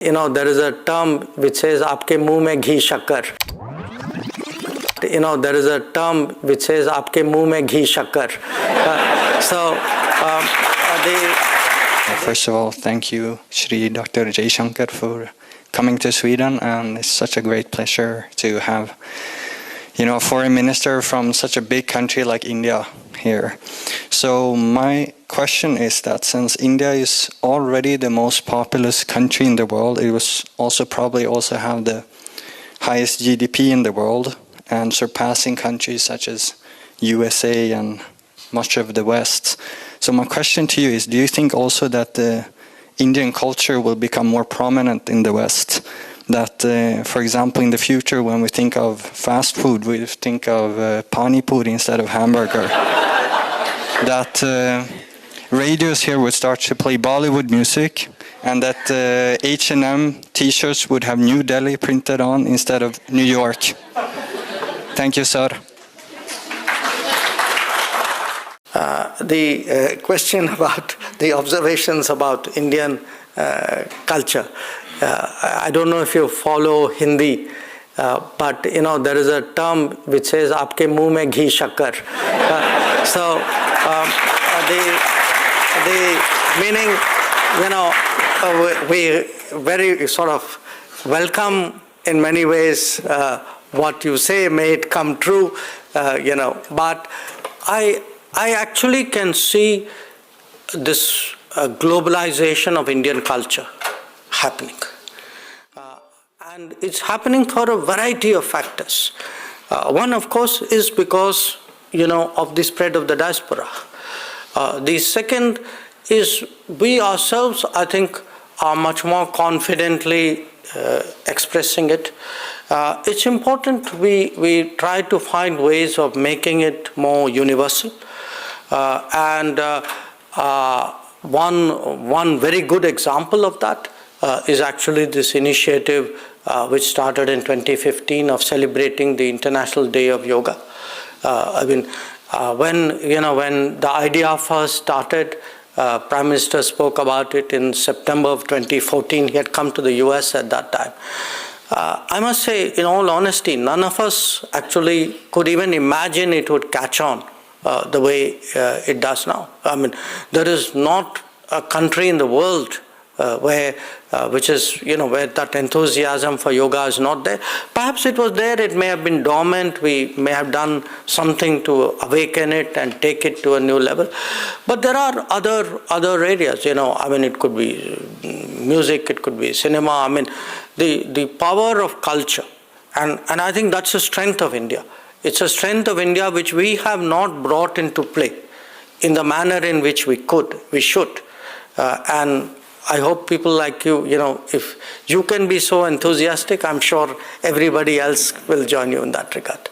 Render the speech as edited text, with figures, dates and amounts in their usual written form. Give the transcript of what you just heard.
There is a term which says Aapke muh mein ghee-shakkar. There is a term which says Aapke muh mein ghee-shakkar. First of all, thank you, Shri Dr. Jashankar, for coming to Sweden, and it's such a great pleasure to have, a foreign minister from such a big country like India here. So my question is that since India is already the most populous country in the world, it was probably have the highest GDP in the world and surpassing countries such as USA and much of the West. So my question to you is, do you think also that the Indian culture will become more prominent in the West? That, for example, in the future, when we think of fast food, we think of Pani Puri instead of Hamburger. That radios here would start to play Bollywood music, and that H&M T-shirts would have New Delhi printed on instead of New York. Thank you, sir. The question about the observations about Indian culture. I don't know if you follow Hindi, but there is a term which says Aapke muh mein ghee-shakkar. The meaning, we very sort of welcome in many ways what you say, may it come true, but I actually can see this globalization of Indian culture happening. And it's happening for a variety of factors. One, of course, is because, of the spread of the diaspora. The second is we ourselves, I think, are much more confidently expressing it. It's important we try to find ways of making it more universal. One very good example of that is actually this initiative which started in 2015 of celebrating the International Day of Yoga. When the idea first started, Prime Minister spoke about it in September of 2014. He had come to the US at that time. I must say, in all honesty, none of us actually could even imagine it would catch on the way it does now. There is not a country in the world where that enthusiasm for yoga is not there. Perhaps it was there, it may have been dormant, we may have done something to awaken it and take it to a new level. But there are other areas, it could be music, it could be cinema, the power of culture. And I think that's the strength of India. It's a strength of India which we have not brought into play in the manner in which we should. And I hope people like you, if you can be so enthusiastic, I'm sure everybody else will join you in that regard.